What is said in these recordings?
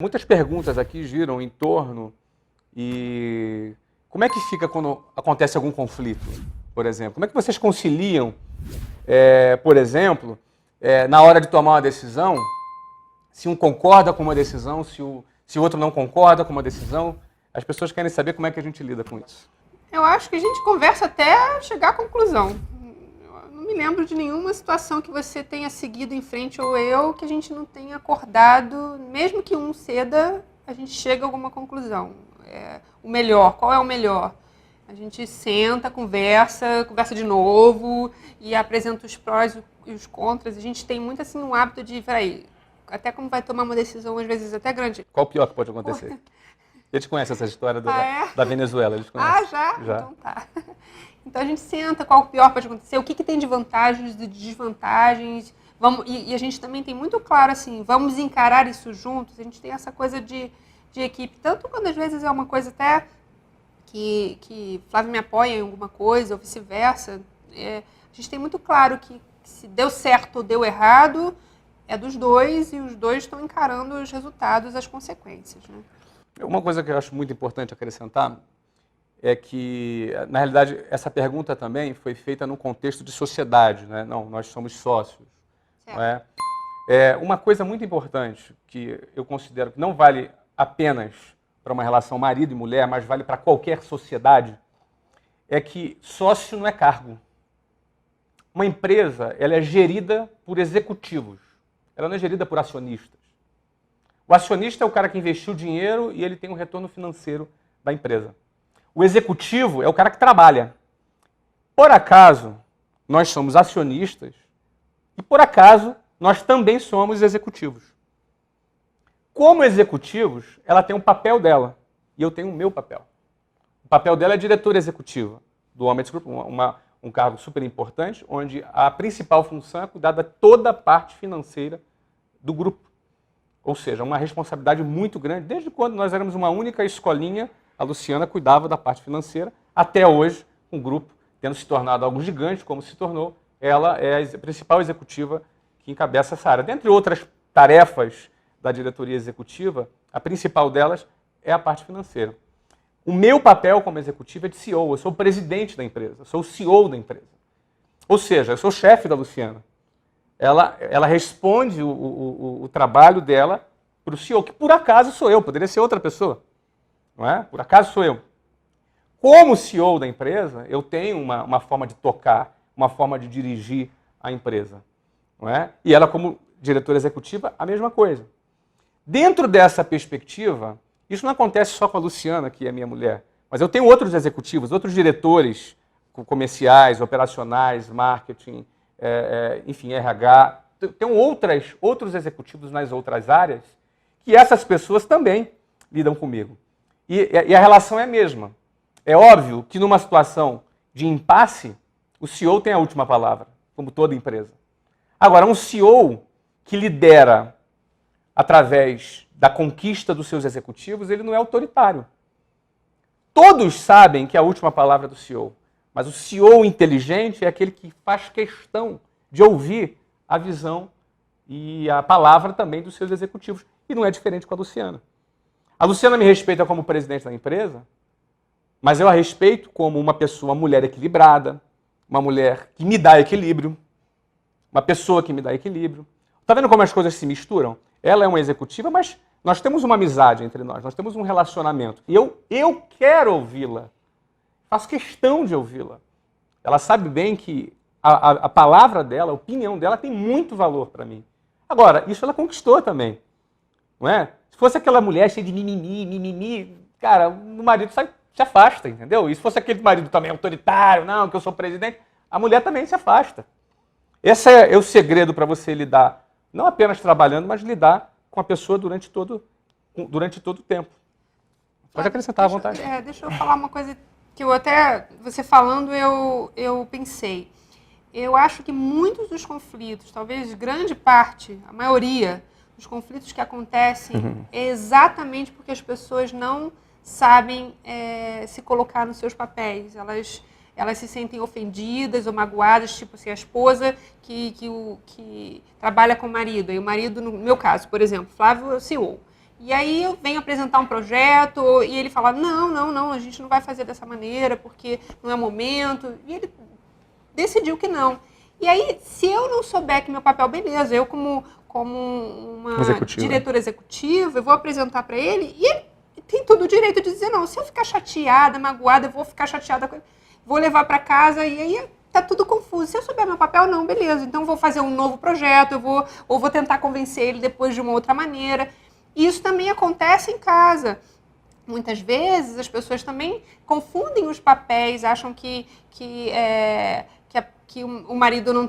Muitas perguntas aqui giram em torno e como é que fica quando acontece algum conflito, por exemplo? Como é que vocês conciliam, por exemplo, na hora de tomar uma decisão, se um concorda com uma decisão, se o outro não concorda com uma decisão? As pessoas querem saber como é que a gente lida com isso. Eu acho que a gente conversa até chegar à conclusão. Eu não me lembro de nenhuma situação que você tenha seguido em frente ou eu que a gente não tenha acordado, mesmo que um ceda, a gente chega a alguma conclusão. O melhor, qual é o melhor? A gente senta, conversa de novo e apresenta os prós e os contras. A gente tem muito assim um hábito de, peraí, até como vai tomar uma decisão às vezes até grande. Qual o pior que pode acontecer? Eles conhecem essa história da Venezuela, eles conhecem. Já? Então tá. Então a gente senta, qual o pior pode acontecer, o que tem de vantagens, de desvantagens. E a gente também tem muito claro assim, vamos encarar isso juntos. A gente tem essa coisa de equipe, tanto quando às vezes é uma coisa até que Flávio me apoia em alguma coisa, ou vice-versa. A gente tem muito claro que se deu certo ou deu errado, é dos dois, e os dois estão encarando os resultados, as consequências, né? Uma coisa que eu acho muito importante acrescentar é que, na realidade, essa pergunta também foi feita num contexto de sociedade, né? Não, nós somos sócios. Não é? Uma coisa muito importante que eu considero que não vale apenas para uma relação marido e mulher, mas vale para qualquer sociedade, é que sócio não é cargo. Uma empresa, ela é gerida por executivos, ela não é gerida por acionistas. O acionista é o cara que investiu dinheiro e ele tem um retorno financeiro da empresa. O executivo é o cara que trabalha. Por acaso, nós somos acionistas e, por acaso, nós também somos executivos. Como executivos, ela tem um papel dela e eu tenho o meu papel. O papel dela é diretora executiva do Homens Group, um cargo super importante, onde a principal função é cuidar de toda a parte financeira do grupo. Ou seja, uma responsabilidade muito grande. Desde quando nós éramos uma única escolinha, a Luciana cuidava da parte financeira, até hoje, um grupo tendo se tornado algo gigante, como se tornou, ela é a principal executiva que encabeça essa área. Dentre outras tarefas da diretoria executiva, a principal delas é a parte financeira. O meu papel como executivo é de CEO, eu sou o presidente da empresa, eu sou o CEO da empresa. Ou seja, eu sou o chefe da Luciana. Ela responde o trabalho dela para o CEO, que por acaso sou eu, poderia ser outra pessoa, não é? Por acaso sou eu. Como CEO da empresa, eu tenho uma forma de tocar, uma forma de dirigir a empresa, não é? E ela, como diretora executiva, a mesma coisa. Dentro dessa perspectiva, isso não acontece só com a Luciana, que é minha mulher, mas eu tenho outros executivos, outros diretores comerciais, operacionais, marketing, enfim, RH, tem outros executivos nas outras áreas que essas pessoas também lidam comigo. E a relação é a mesma. É óbvio que numa situação de impasse, o CEO tem a última palavra, como toda empresa. Agora, um CEO que lidera através da conquista dos seus executivos, ele não é autoritário. Todos sabem que é a última palavra do CEO. Mas o CEO inteligente é aquele que faz questão de ouvir a visão e a palavra também dos seus executivos. E não é diferente com a Luciana. A Luciana me respeita como presidente da empresa, mas eu a respeito como uma pessoa, uma mulher equilibrada, uma mulher que me dá equilíbrio, uma pessoa que me dá equilíbrio. Está vendo como as coisas se misturam? Ela é uma executiva, mas nós temos uma amizade entre nós temos um relacionamento. E eu quero ouvi-la. Faço questão de ouvi-la. Ela sabe bem que a palavra dela, a opinião dela tem muito valor para mim. Agora, isso ela conquistou também. Não é? Se fosse aquela mulher cheia de mimimi, cara, o marido se afasta, entendeu? E se fosse aquele marido também autoritário, não, que eu sou presidente, a mulher também se afasta. Esse é o segredo para você lidar, não apenas trabalhando, mas lidar com a pessoa durante todo o tempo. Pode acrescentar à vontade. Deixa eu falar uma coisa que eu até, você falando, eu pensei. Eu acho que muitos dos conflitos, talvez grande parte, a maioria dos conflitos que acontecem é exatamente porque as pessoas não sabem se colocar nos seus papéis. Elas se sentem ofendidas ou magoadas, tipo assim, a esposa que trabalha com o marido. E o marido, no meu caso, por exemplo, Flávio é o CEO. E aí eu venho apresentar um projeto e ele fala, não, a gente não vai fazer dessa maneira porque não é momento. E ele decidiu que não. E aí, se eu não souber que meu papel, beleza, eu como uma diretora executiva, eu vou apresentar para ele e ele tem todo o direito de dizer não. Se eu ficar chateada, magoada, eu vou ficar chateada, vou levar para casa e aí tá tudo confuso. Se eu souber meu papel, não, beleza. Então eu vou fazer um novo projeto, ou vou tentar convencer ele depois de uma outra maneira. E isso também acontece em casa. Muitas vezes as pessoas também confundem os papéis, acham que o marido não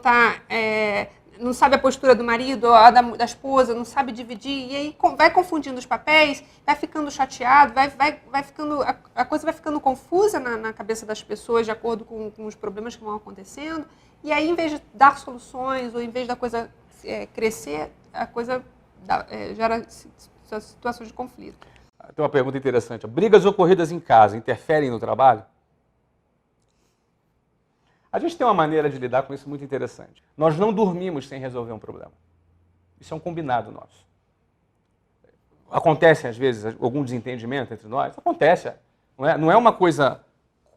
não sabe a postura do marido, ou a da esposa, não sabe dividir, e aí vai confundindo os papéis, vai ficando chateado, vai ficando, a coisa vai ficando confusa na cabeça das pessoas de acordo com os problemas que vão acontecendo, e aí em vez de dar soluções, ou em vez da coisa crescer, a coisa gera situações de conflito. Tem uma pergunta interessante. Brigas ocorridas em casa interferem no trabalho? A gente tem uma maneira de lidar com isso muito interessante. Nós não dormimos sem resolver um problema. Isso é um combinado nosso. Acontece, às vezes, algum desentendimento entre nós? Acontece. Não é uma coisa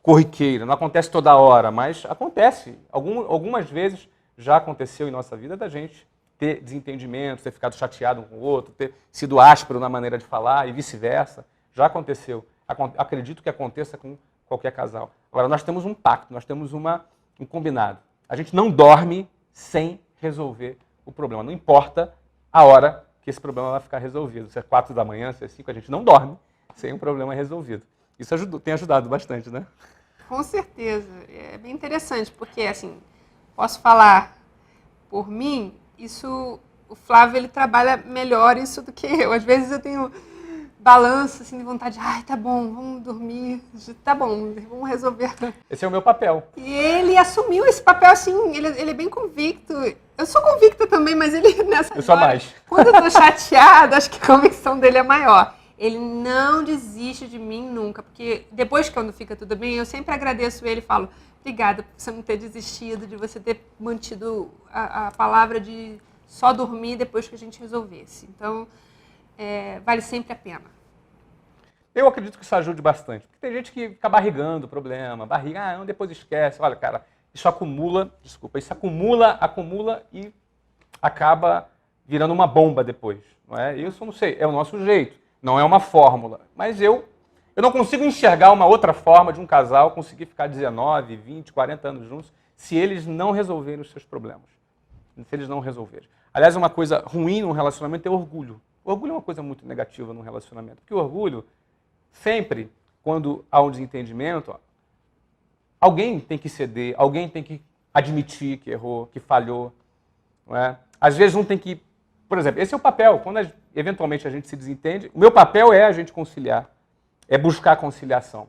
corriqueira, não acontece toda hora, mas acontece. Algumas vezes já aconteceu em nossa vida da gente ter desentendimento, ter ficado chateado um com o outro, ter sido áspero na maneira de falar e vice-versa. Já aconteceu. Acredito que aconteça com qualquer casal. Agora, nós temos um pacto, nós temos um combinado. A gente não dorme sem resolver o problema. Não importa a hora que esse problema vai ficar resolvido. Se é 4 da manhã, se é 5, a gente não dorme sem um problema resolvido. Isso tem ajudado bastante, né? Com certeza. É bem interessante, porque, assim, posso falar por mim, o Flávio, ele trabalha melhor isso do que eu. Às vezes eu tenho balanço, assim, de vontade, tá bom, vamos dormir, tá bom, vamos resolver. Esse é o meu papel. E ele assumiu esse papel, assim, ele é bem convicto. Eu sou convicta também, mas ele nessa Eu sou mais. Quando eu tô chateada, acho que a convicção dele é maior. Ele não desiste de mim nunca, porque depois que quando fica tudo bem, eu sempre agradeço ele e falo, obrigada por você não ter desistido, de você ter mantido a palavra de só dormir depois que a gente resolvesse. Então, vale sempre a pena. Eu acredito que isso ajude bastante, porque tem gente que fica barrigando o problema, depois esquece. Olha, cara, isso acumula e acaba virando uma bomba depois. Não é? Isso eu não sei, é o nosso jeito, não é uma fórmula. Mas eu não consigo enxergar uma outra forma de um casal conseguir ficar 19, 20, 40 anos juntos se eles não resolverem os seus problemas. Se eles não resolverem. Aliás, uma coisa ruim num relacionamento é orgulho. O orgulho é uma coisa muito negativa num relacionamento, porque o orgulho, sempre, quando há um desentendimento, alguém tem que ceder, alguém tem que admitir que errou, que falhou. Não é? Às vezes um tem que... Por exemplo, esse é o papel. Quando eventualmente a gente se desentende, o meu papel é a gente conciliar, é buscar conciliação.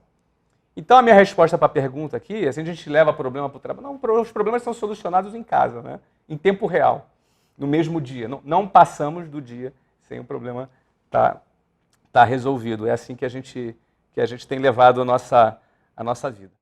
Então a minha resposta para a pergunta aqui é se a gente leva problema para o trabalho. Não, os problemas são solucionados em casa, né? Em tempo real, no mesmo dia. Não passamos do dia sem o problema tá resolvido. É assim que a gente tem levado a nossa vida.